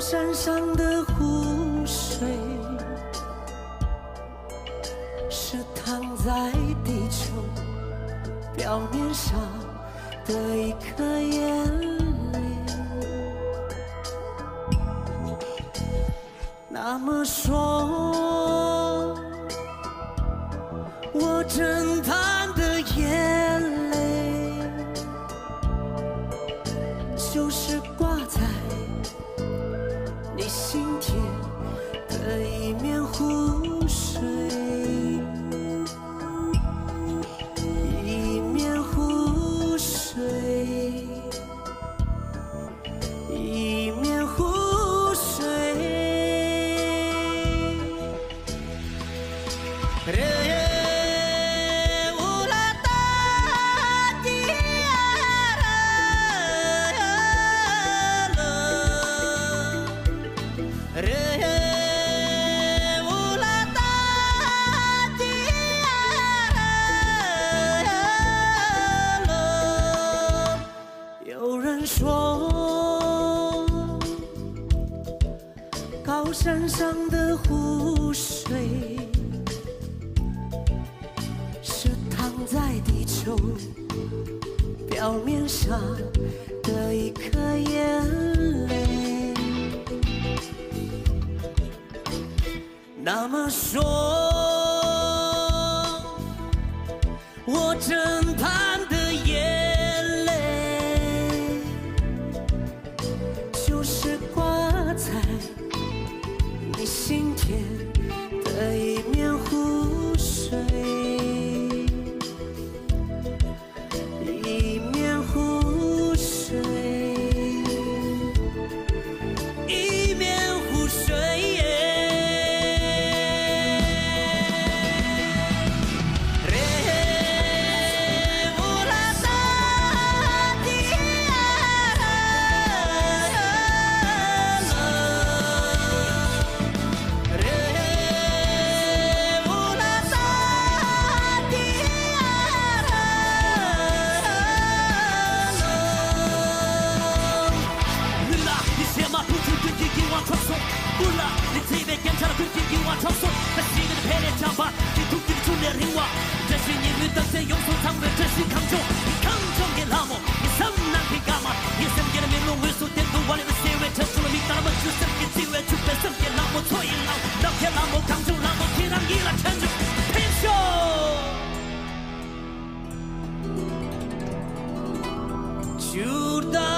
山上的湖水是躺在地球表面上的一颗眼泪。那么说，我枕畔的眼泪就是挂在你心田的一面湖水，一面湖水，一面湖水。有人说，高山上的湖水是躺在地球表面上的一颗眼泪。那么说，我枕畔的眼泪就是挂在你心田的一面湖水，一面湖水，一面湖水。这是你们当前用手藏的这是抗中，抗中给拉莫，你什么可以干嘛？你身边的面容为所颠倒，完了的社会成熟了，你当然们是身边机会，去被身边拉莫错一浪，老天拉莫抗中拉莫，天让一来成就拼秀，就当。